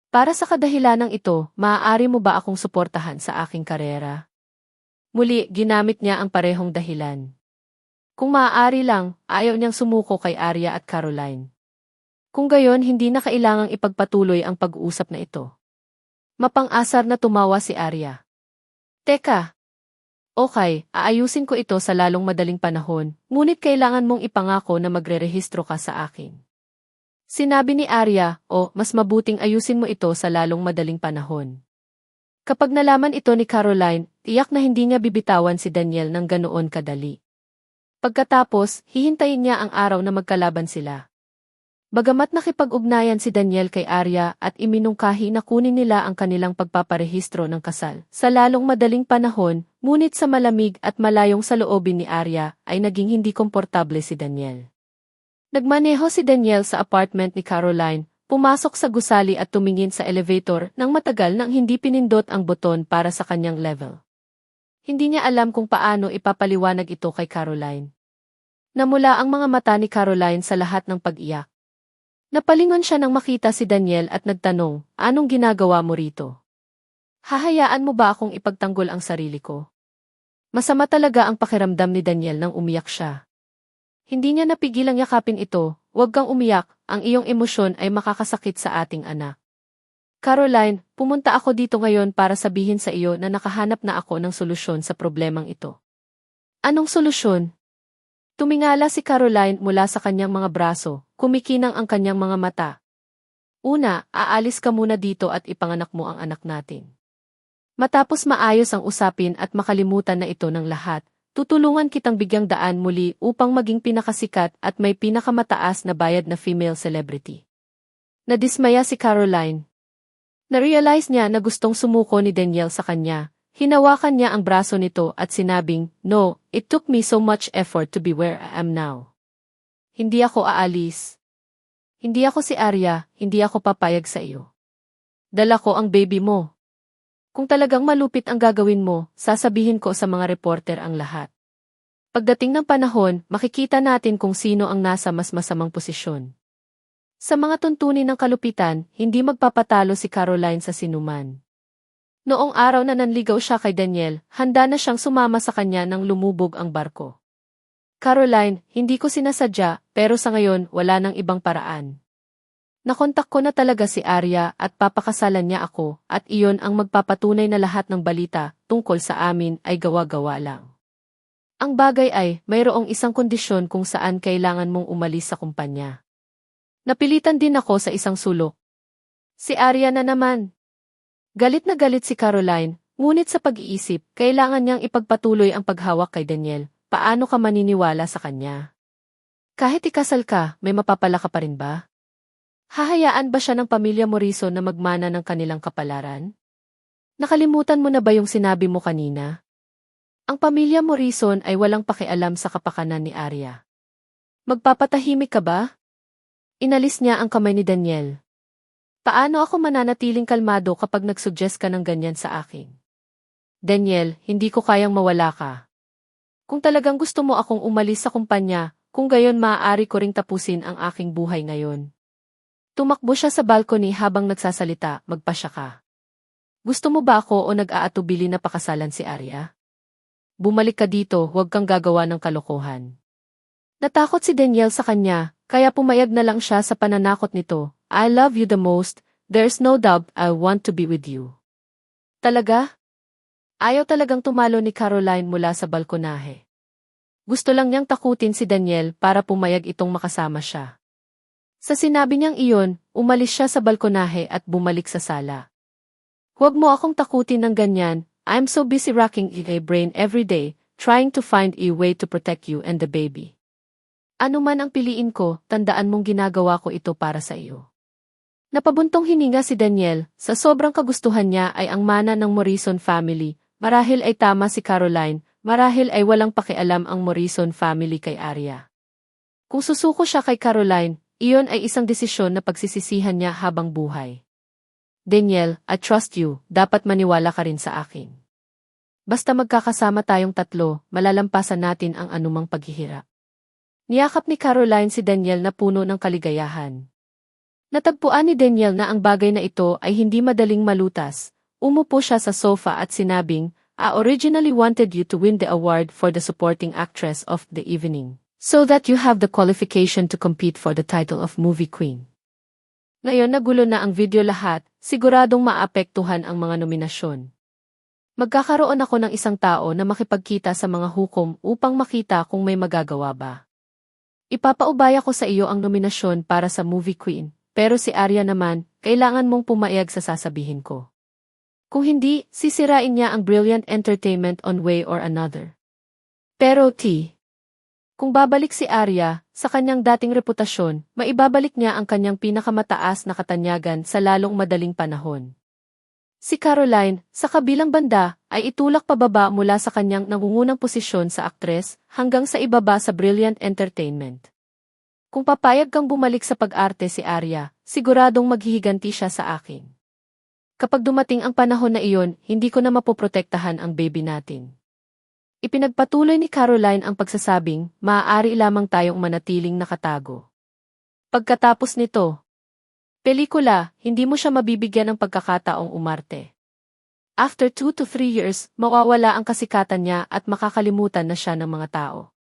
Para sa kadahilanang ito, maaari mo ba akong suportahan sa aking karera? Muli, ginamit niya ang parehong dahilan. Kung maaari lang, ayaw niyang sumuko kay Arya at Caroline. Kung gayon, hindi na kailangang ipagpatuloy ang pag-uusap na ito. Mapang-asar na tumawa si Arya. Teka. Okay, aayusin ko ito sa lalong madaling panahon, ngunit kailangan mong ipangako na magre-rehistro ka sa akin. Sinabi ni Arya, mas mabuting ayusin mo ito sa lalong madaling panahon. Kapag nalaman ito ni Caroline, tiyak na hindi niya bibitawan si Daniel ng ganoon kadali. Pagkatapos, hihintayin niya ang araw na magkalaban sila. Bagamat nakipag-ugnayan si Daniel kay Arya at iminungkahi na kunin nila ang kanilang pagpaparehistro ng kasal, sa lalong madaling panahon, ngunit sa malamig at malayong saloobin ni Arya, ay naging hindi komportable si Daniel. Nagmaneho si Daniel sa apartment ni Caroline, pumasok sa gusali at tumingin sa elevator nang matagal nang hindi pinindot ang buton para sa kanyang level. Hindi niya alam kung paano ipapaliwanag ito kay Caroline. Namula ang mga mata ni Caroline sa lahat ng pag-iyak. Napalingon siya nang makita si Daniel at nagtanong, anong ginagawa mo rito? Hahayaan mo ba akong ipagtanggol ang sarili ko? Masama talaga ang pakiramdam ni Daniel nang umiyak siya. Hindi niya napigilang yakapin ito. Huwag kang umiyak, ang iyong emosyon ay makakasakit sa ating anak. Caroline, pumunta ako dito ngayon para sabihin sa iyo na nakahanap na ako ng solusyon sa problemang ito. Anong solusyon? Tumingala si Caroline mula sa kanyang mga braso, kumikinang ang kanyang mga mata. Una, aalis ka muna dito at ipanganak mo ang anak natin. Matapos maayos ang usapin at makalimutan na ito ng lahat, tutulungan kitang bigyang daan muli upang maging pinakasikat at may pinakamataas na bayad na female celebrity. Nadismaya si Caroline. Na-realize niya na gustong sumuko ni Daniel sa kanya. Hinawakan niya ang braso nito at sinabing, "No, it took me so much effort to be where I am now. Hindi ako aalis. Hindi ako si Arya, hindi ako papayag sa iyo. Dala ko ang baby mo. Kung talagang malupit ang gagawin mo, sasabihin ko sa mga reporter ang lahat. Pagdating ng panahon, makikita natin kung sino ang nasa mas masamang posisyon." Sa mga tuntunin ng kalupitan, hindi magpapatalo si Caroline sa sinuman. Noong araw na nanligaw siya kay Daniel, handa na siyang sumama sa kanya nang lumubog ang barko. Caroline, hindi ko sinasadya, pero sa ngayon wala nang ibang paraan. Nakontak ko na talaga si Arya at papakasalan niya ako at iyon ang magpapatunay na lahat ng balita tungkol sa amin ay gawa-gawa lang. Ang bagay ay, mayroong isang kondisyon kung saan kailangan mong umalis sa kumpanya. Napilitan din ako sa isang sulok. Si Arya na naman. Galit na galit si Caroline, ngunit sa pag-iisip, kailangan niyang ipagpatuloy ang paghawak kay Daniel. Paano ka maniniwala sa kanya? Kahit ikasal ka, may mapapala ka pa rin ba? Hahayaan ba siya ng pamilya Morrison na magmana ng kanilang kapalaran? Nakalimutan mo na ba yung sinabi mo kanina? Ang pamilya Morrison ay walang pakialam sa kapakanan ni Arya. Magpapatahimik ka ba? Inalis niya ang kamay ni Daniel. Paano ako mananatiling kalmado kapag nagsuggest ka ng ganyan sa akin? Daniel, hindi ko kayang mawala ka. Kung talagang gusto mo akong umalis sa kumpanya, kung gayon maaari ko ring tapusin ang aking buhay ngayon. Tumakbo siya sa balcony habang nagsasalita, magpasya ka. Gusto mo ba ako o nag-aatubili na pakasalan si Arya? Bumalik ka dito, huwag kang gagawa ng kalokohan. Natakot si Daniel sa kanya, kaya pumayag na lang siya sa pananakot nito. I love you the most, there's no doubt I want to be with you. Talaga? Ayaw talagang tumalo ni Caroline mula sa balkonahe. Gusto lang niyang takutin si Daniel para pumayag itong makasama siya. Sa sinabi niyang iyon, umalis siya sa balkonahe at bumalik sa sala. Huwag mo akong takutin ng ganyan, I'm so busy racking my brain every day, trying to find a way to protect you and the baby. Ano man ang piliin ko, tandaan mong ginagawa ko ito para sa iyo. Napabuntong hininga si Daniel, sa sobrang kagustuhan niya ay ang mana ng Morrison family, marahil ay tama si Caroline, marahil ay walang pakialam ang Morrison family kay Arya. Kung susuko siya kay Caroline, iyon ay isang desisyon na pagsisisihan niya habang buhay. Daniel, I trust you, dapat maniwala ka rin sa akin. Basta magkakasama tayong tatlo, malalampasan natin ang anumang paghihirap. Niyakap ni Caroline si Daniel na puno ng kaligayahan. Natagpuan ni Daniel na ang bagay na ito ay hindi madaling malutas. Umupo siya sa sofa at sinabing, I originally wanted you to win the award for the supporting actress of the evening, so that you have the qualification to compete for the title of movie queen. Ngayon nagulo na ang video lahat, siguradong maapektuhan ang mga nominasyon. Magkakaroon ako ng isang tao na makipagkita sa mga hukom upang makita kung may magagawa ba. Ipapaubaya ko sa iyo ang nominasyon para sa movie queen, pero si Arya naman, kailangan mong pumayag sa sasabihin ko. Kung hindi, sisirain niya ang Brilliant Entertainment on way or another. Pero kung babalik si Arya, sa kanyang dating reputasyon, maibabalik niya ang kanyang pinakamataas na katanyagan sa lalong madaling panahon. Si Caroline, sa kabilang banda, ay itulak pababa mula sa kanyang nangungunang posisyon sa aktres hanggang sa ibaba sa Brilliant Entertainment. Kung papayag kang bumalik sa pag-arte si Arya, siguradong maghihiganti siya sa akin. Kapag dumating ang panahon na iyon, hindi ko na mapoprotektahan ang baby natin. Ipinagpatuloy ni Caroline ang pagsasabing, maaari lamang tayong manatiling nakatago. Pagkatapos nito, pelikula, hindi mo siya mabibigyan ng pagkakataong umarte. After 2 to 3 years, mawawala ang kasikatan niya at makakalimutan na siya ng mga tao.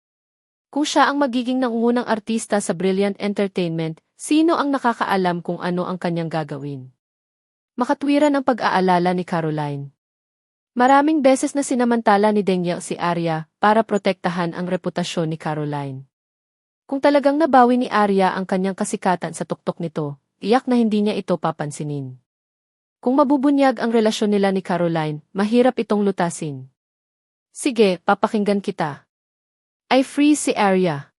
Kung siya ang magiging nangungunang artista sa Brilliant Entertainment, sino ang nakakaalam kung ano ang kanyang gagawin? Makatwiran ang pag-aalala ni Caroline. Maraming beses na sinamantala ni Daniel si Arya para protektahan ang reputasyon ni Caroline. Kung talagang nabawi ni Arya ang kanyang kasikatan sa tuktok nito, iyak na hindi niya ito papansinin. Kung mabubunyag ang relasyon nila ni Caroline, mahirap itong lutasin. Sige, papakinggan kita. I freeze si Arya.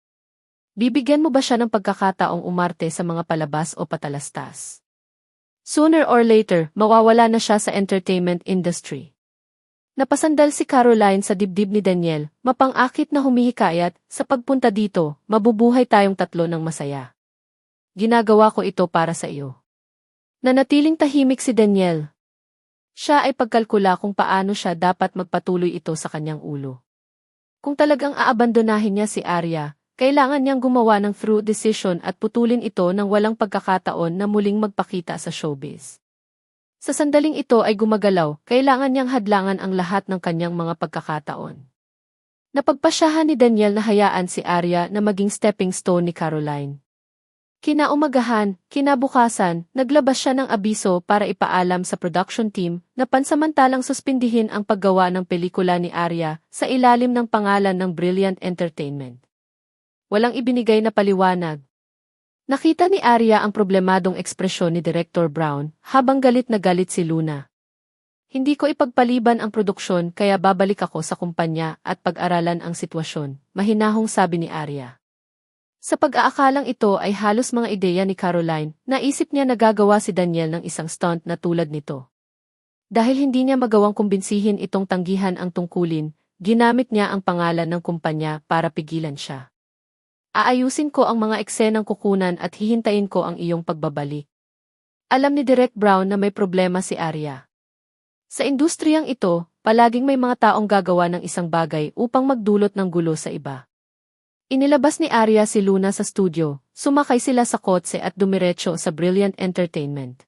Bibigyan mo ba siya ng pagkakataong umarte sa mga palabas o patalastas? Sooner or later, mawawala na siya sa entertainment industry. Napasandal si Caroline sa dibdib ni Daniel, mapang-akit na humihikayat, sa pagpunta dito, mabubuhay tayong tatlo ng masaya. Ginagawa ko ito para sa iyo. Nanatiling tahimik si Daniel. Siya ay pagkalkula kung paano siya dapat magpatuloy ito sa kanyang ulo. Kung talagang aabandonahin niya si Arya, kailangan niyang gumawa ng true decision at putulin ito nang walang pagkakataon na muling magpakita sa showbiz. Sa sandaling ito ay gumagalaw, kailangan niyang hadlangan ang lahat ng kanyang mga pagkakataon. Napagpasyahan ni Daniel na hayaan si Arya na maging stepping stone ni Caroline. Kinaumagahan, kinabukasan, naglabas siya ng abiso para ipaalam sa production team na pansamantalang suspindihin ang paggawa ng pelikula ni Arya sa ilalim ng pangalan ng Brilliant Entertainment. Walang ibinigay na paliwanag. Nakita ni Arya ang problemadong ekspresyon ni Director Brown habang galit na galit si Luna. Hindi ko ipagpaliban ang produksyon kaya babalik ako sa kumpanya at pag-aralan ang sitwasyon, mahinahong sabi ni Arya. Sa pag-aakalang ito ay halos mga ideya ni Caroline, naisip niya na gagawa si Daniel ng isang stunt na tulad nito. Dahil hindi niya magawang kumbinsihin itong tanggihan ang tungkulin, ginamit niya ang pangalan ng kumpanya para pigilan siya. Aayusin ko ang mga eksenang kukunan at hihintayin ko ang iyong pagbabalik. Alam ni Direk Brown na may problema si Arya. Sa industriyang ito, palaging may mga taong gagawa ng isang bagay upang magdulot ng gulo sa iba. Inilabas ni Arya si Luna sa studio, sumakay sila sa kotse at dumiretso sa Brilliant Entertainment.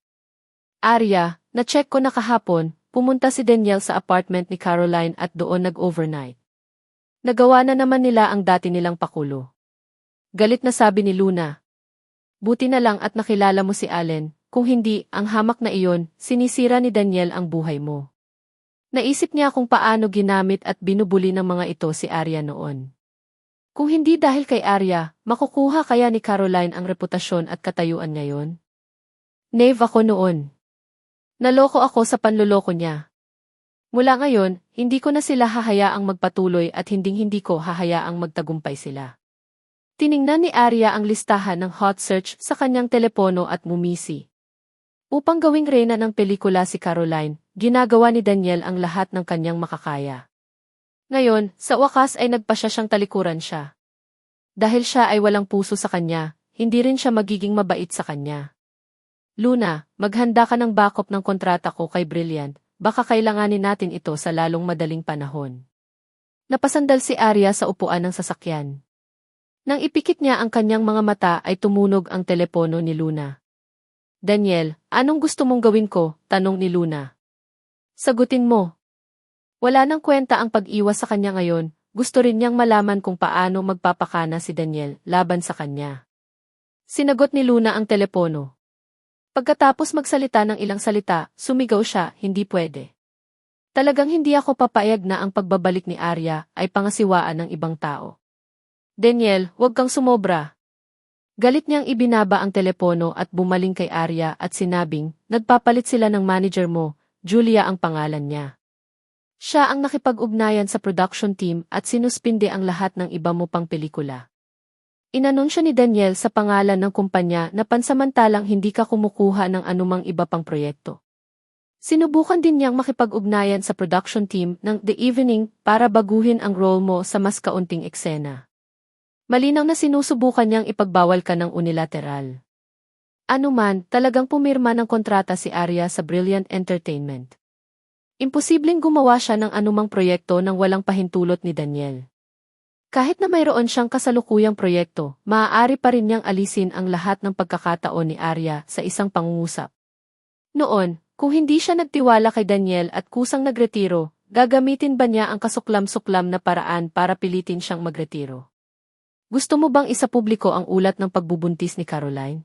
Arya, na-check ko na kahapon, pumunta si Daniel sa apartment ni Caroline at doon nag-overnight. Nagawa na naman nila ang dati nilang pakulo. Galit na sabi ni Luna. Buti na lang at nakilala mo si Allen, kung hindi, ang hamak na iyon, sinisira ni Daniel ang buhay mo. Naisip niya kung paano ginamit at binubuli ng mga ito si Arya noon. Kung hindi dahil kay Arya, makukuha kaya ni Caroline ang reputasyon at katayuan ngayon? Knave ako noon. Naloko ako sa panloloko niya. Mula ngayon, hindi ko na sila hahayaang magpatuloy at hinding-hindi ko hahayaang magtagumpay sila. Tiningnan ni Arya ang listahan ng hot search sa kanyang telepono at mumisi. Upang gawing reyna ng pelikula si Caroline, ginagawa ni Daniel ang lahat ng kanyang makakaya. Ngayon, sa wakas ay nagpasya siyang talikuran siya. Dahil siya ay walang puso sa kanya, hindi rin siya magiging mabait sa kanya. Luna, maghanda ka ng backup ng kontrata ko kay Brilliant, baka kailanganin natin ito sa lalong madaling panahon. Napasandal si Arya sa upuan ng sasakyan. Nang ipikit niya ang kanyang mga mata ay tumunog ang telepono ni Luna. Daniel, anong gusto mong gawin ko? Tanong ni Luna. Sagutin mo. Wala nang kwenta ang pag-iwas sa kanya ngayon, gusto rin niyang malaman kung paano magpapakana si Daniel laban sa kanya. Sinagot ni Luna ang telepono. Pagkatapos magsalita ng ilang salita, sumigaw siya, hindi pwede. Talagang hindi ako papayag na ang pagbabalik ni Arya ay pangasiwaan ng ibang tao. Daniel, huwag kang sumobra. Galit niyang ibinaba ang telepono at bumaling kay Arya at sinabing, nagpapalit sila ng manager mo, Julia ang pangalan niya. Siya ang nakipag-ugnayan sa production team at sinuspinde ang lahat ng iba mo pang pelikula. Inanunsyo ni Daniel sa pangalan ng kumpanya na pansamantalang hindi ka kumukuha ng anumang iba pang proyekto. Sinubukan din niyang makipag-ugnayan sa production team ng The Evening para baguhin ang role mo sa mas kaunting eksena. Malinaw na sinusubukan niyang ipagbawal ka ng unilateral. Anuman, talagang pumirma ng kontrata si Arya sa Brilliant Entertainment. Imposibleng gumawa siya ng anumang proyekto nang walang pahintulot ni Daniel. Kahit na mayroon siyang kasalukuyang proyekto, maaari pa rin niyang alisin ang lahat ng pagkakataon ni Arya sa isang pangungusap. Noon, kung hindi siya nagtiwala kay Daniel at kusang nagretiro, gagamitin ba niya ang kasuklam-suklam na paraan para pilitin siyang magretiro? Gusto mo bang isapubliko ang ulat ng pagbubuntis ni Caroline?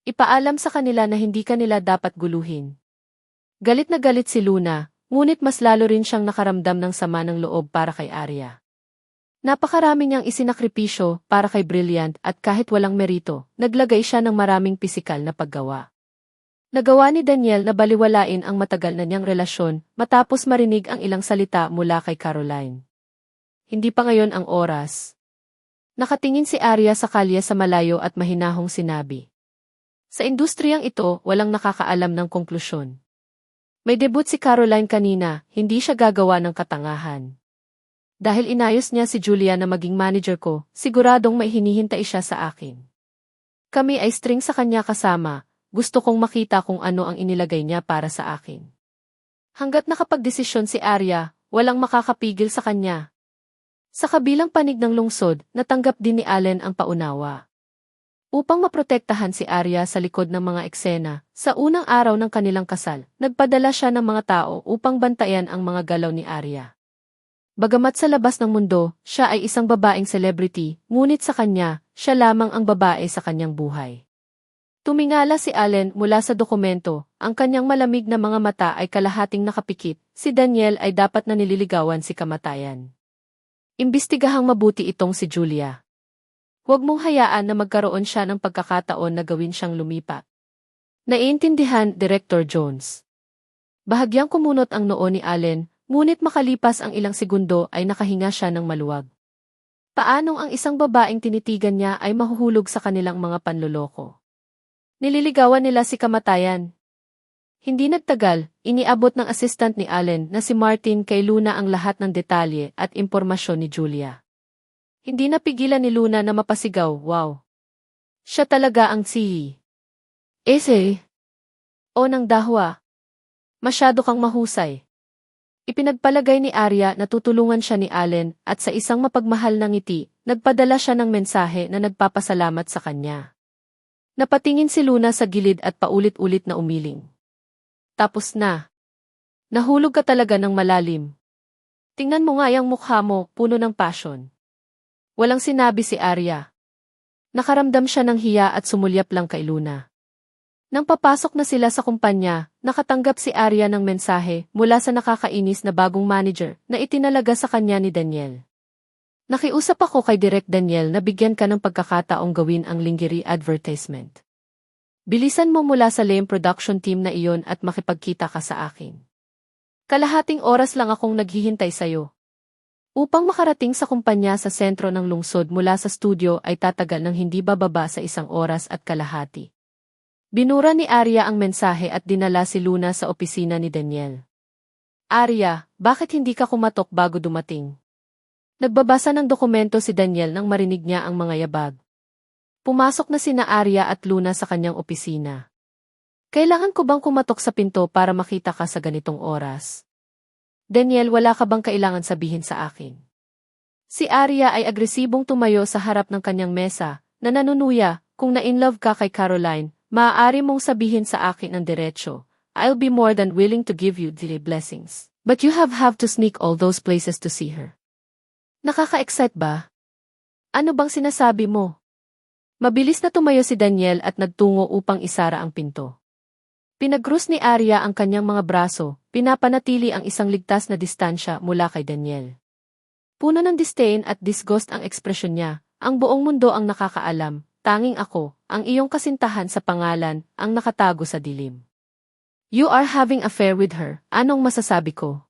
Ipaalam sa kanila na hindi kanila dapat guluhin. Galit na galit si Luna, ngunit mas lalo rin siyang nakaramdam ng sama ng loob para kay Arya. Napakarami niyang isinakripisyo para kay Brilliant at kahit walang merito, naglagay siya ng maraming pisikal na paggawa. Nagawa ni Daniel na baliwalain ang matagal na niyang relasyon matapos marinig ang ilang salita mula kay Caroline. Hindi pa ngayon ang oras. Nakatingin si Arya sa kalye sa malayo at mahinahong sinabi. Sa industriyang ito, walang nakakaalam ng konklusyon. May debut si Caroline kanina, hindi siya gagawa ng katangahan. Dahil inayos niya si Julia na maging manager ko, siguradong may hinihintay siya sa akin. Kami ay string sa kanya kasama, gusto kong makita kung ano ang inilagay niya para sa akin. Hanggat nakapagdesisyon si Arya, walang makakapigil sa kanya. Sa kabilang panig ng lungsod, natanggap din ni Allen ang paunawa. Upang maprotektahan si Arya sa likod ng mga eksena, sa unang araw ng kanilang kasal, nagpadala siya ng mga tao upang bantayan ang mga galaw ni Arya. Bagamat sa labas ng mundo, siya ay isang babaeng celebrity, ngunit sa kanya, siya lamang ang babae sa kanyang buhay. Tumingala si Allen mula sa dokumento, ang kanyang malamig na mga mata ay kalahating nakapikit, si Daniel ay dapat na nililigawan si kamatayan. Imbestigahang mabuti itong si Julia. Huwag mong hayaan na magkaroon siya ng pagkakataon na gawin siyang lumipat. Naiintindihan, Director Jones. Bahagyang kumunot ang noo ni Allen, ngunit makalipas ang ilang segundo ay nakahinga siya ng maluwag. Paanong ang isang babaeng tinitigan niya ay mahuhulog sa kanilang mga panloloko? Nililigawan nila si kamatayan. Hindi nagtagal, iniabot ng assistant ni Allen na si Martin kay Luna ang lahat ng detalye at impormasyon ni Julia. Hindi napigilan ni Luna na mapasigaw, wow. Siya talaga ang sihi. Ese. O ng dahwa. Masyado kang mahusay. Ipinagpalagay ni Arya na tutulungan siya ni Allen at sa isang mapagmahal na ngiti, nagpadala siya ng mensahe na nagpapasalamat sa kanya. Napatingin si Luna sa gilid at paulit-ulit na umiling. Tapos na. Nahulog ka talaga ng malalim. Tingnan mo nga yung mukha mo, puno ng passion. Walang sinabi si Arya. Nakaramdam siya ng hiya at sumulyap lang kay Luna. Nang papasok na sila sa kumpanya, nakatanggap si Arya ng mensahe mula sa nakakainis na bagong manager na itinalaga sa kanya ni Daniel. Nakiusap ako kay Direk Daniel na bigyan ka ng pagkakataong gawin ang lingerie advertisement. Bilisan mo mula sa lame production team na iyon at makipagkita ka sa akin. Kalahating oras lang akong naghihintay sa'yo. Upang makarating sa kumpanya sa sentro ng lungsod mula sa studio ay tatagal ng hindi bababa sa 1 oras at kalahati. Binura ni Arya ang mensahe at dinala si Luna sa opisina ni Daniel. Arya, bakit hindi ka kumatok bago dumating? Nagbabasa ng dokumento si Daniel nang marinig niya ang mga yabag. Pumasok na sina Arya at Luna sa kanyang opisina. Kailangan ko bang kumatok sa pinto para makita ka sa ganitong oras? Daniel, wala ka bang kailangan sabihin sa akin? Si Arya ay agresibong tumayo sa harap ng kanyang mesa, na nanunuya, kung na-inlove ka kay Caroline, maaari mong sabihin sa akin ng diretsyo, I'll be more than willing to give you the blessings. But you have to sneak all those places to see her. Nakaka-excite ba? Ano bang sinasabi mo? Mabilis na tumayo si Daniel at nagtungo upang isara ang pinto. Pinagkrus ni Arya ang kanyang mga braso, pinapanatili ang isang ligtas na distansya mula kay Daniel. Puno ng disdain at disgust ang ekspresyon niya, ang buong mundo ang nakakaalam, tanging ako, ang iyong kasintahan sa pangalan, ang nakatago sa dilim. You are having affair with her, anong masasabi ko?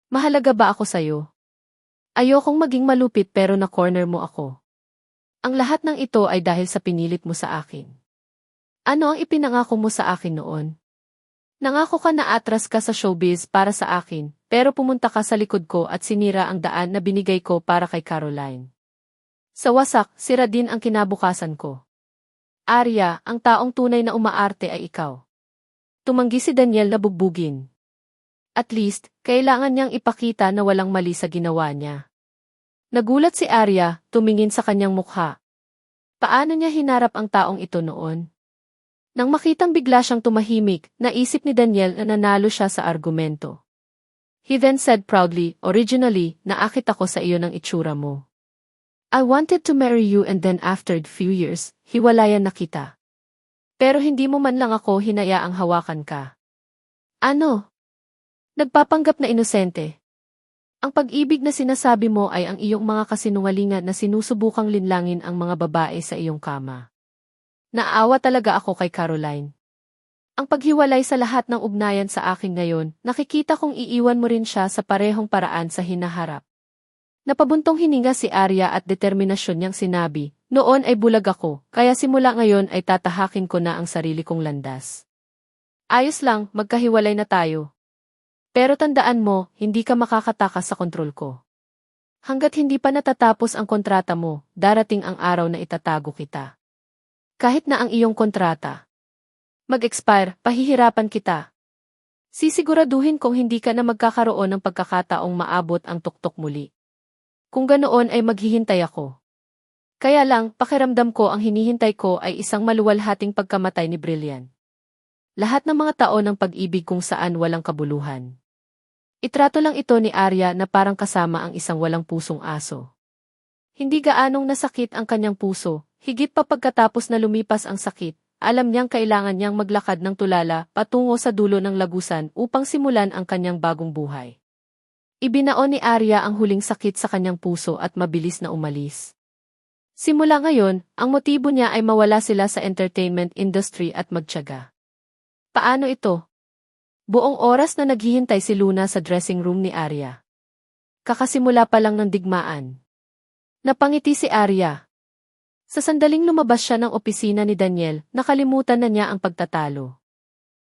Mahalaga ba ako sa'yo? Ayokong maging malupit pero na-corner mo ako. Ang lahat ng ito ay dahil sa pinilit mo sa akin. Ano ang ipinangako mo sa akin noon? Nangako ka na atras ka sa showbiz para sa akin, pero pumunta ka sa likod ko at sinira ang daan na binigay ko para kay Caroline. Sa wasak, sira din ang kinabukasan ko. Arya, ang taong tunay na umaarte ay ikaw. Tumanggi si Daniel na bugbugin. At least, kailangan niyang ipakita na walang mali sa ginawa niya. Nagulat si Arya, tumingin sa kanyang mukha. Paano niya hinarap ang taong ito noon? Nang makitang bigla siyang tumahimik, naisip ni Daniel na nanalo siya sa argumento. He then said proudly, originally, naakit ako sa iyo ng itsura mo. I wanted to marry you and then after a few years, hiwalayan na kita. Pero hindi mo man lang ako hinayaang hawakan ka. Ano? Nagpapanggap na inosente. Ang pag-ibig na sinasabi mo ay ang iyong mga kasinungalingan na sinusubukang linlangin ang mga babae sa iyong kama. Naawa talaga ako kay Caroline. Ang paghiwalay sa lahat ng ugnayan sa akin ngayon, nakikita kong iiwan mo rin siya sa parehong paraan sa hinaharap. Napabuntong hininga si Arya at determinasyon niyang sinabi, noon ay bulag ako, kaya simula ngayon ay tatahakin ko na ang sarili kong landas. Ayos lang, magkahiwalay na tayo. Pero tandaan mo, hindi ka makakatakas sa kontrol ko. Hanggat hindi pa natatapos ang kontrata mo, darating ang araw na itatago kita. Kahit na ang iyong kontrata mag-expire, pahihirapan kita. Sisiguraduhin kong hindi ka na magkakaroon ng pagkakataong maabot ang tuktok muli. Kung ganoon ay maghihintay ako. Kaya lang, pakiramdam ko ang hinihintay ko ay isang maluwalhating pagkamatay ni Brilliant. Lahat ng mga taon ng pag-ibig kung saan walang kabuluhan. Itrato lang ito ni Arya na parang kasama ang isang walang pusong aso. Hindi gaanong nasakit ang kanyang puso, higit pa pagkatapos na lumipas ang sakit. Alam niyang kailangan niyang maglakad ng tulala patungo sa dulo ng lagusan upang simulan ang kanyang bagong buhay. Ibinaon ni Arya ang huling sakit sa kanyang puso at mabilis na umalis. Simula ngayon, ang motibo niya ay mawala sila sa entertainment industry at magtiyaga. Paano ito? Buong oras na naghihintay si Luna sa dressing room ni Arya. Kakasimula pa lang ng digmaan. Napangiti si Arya. Sa sandaling lumabas siya ng opisina ni Daniel, nakalimutan na niya ang pagtatalo.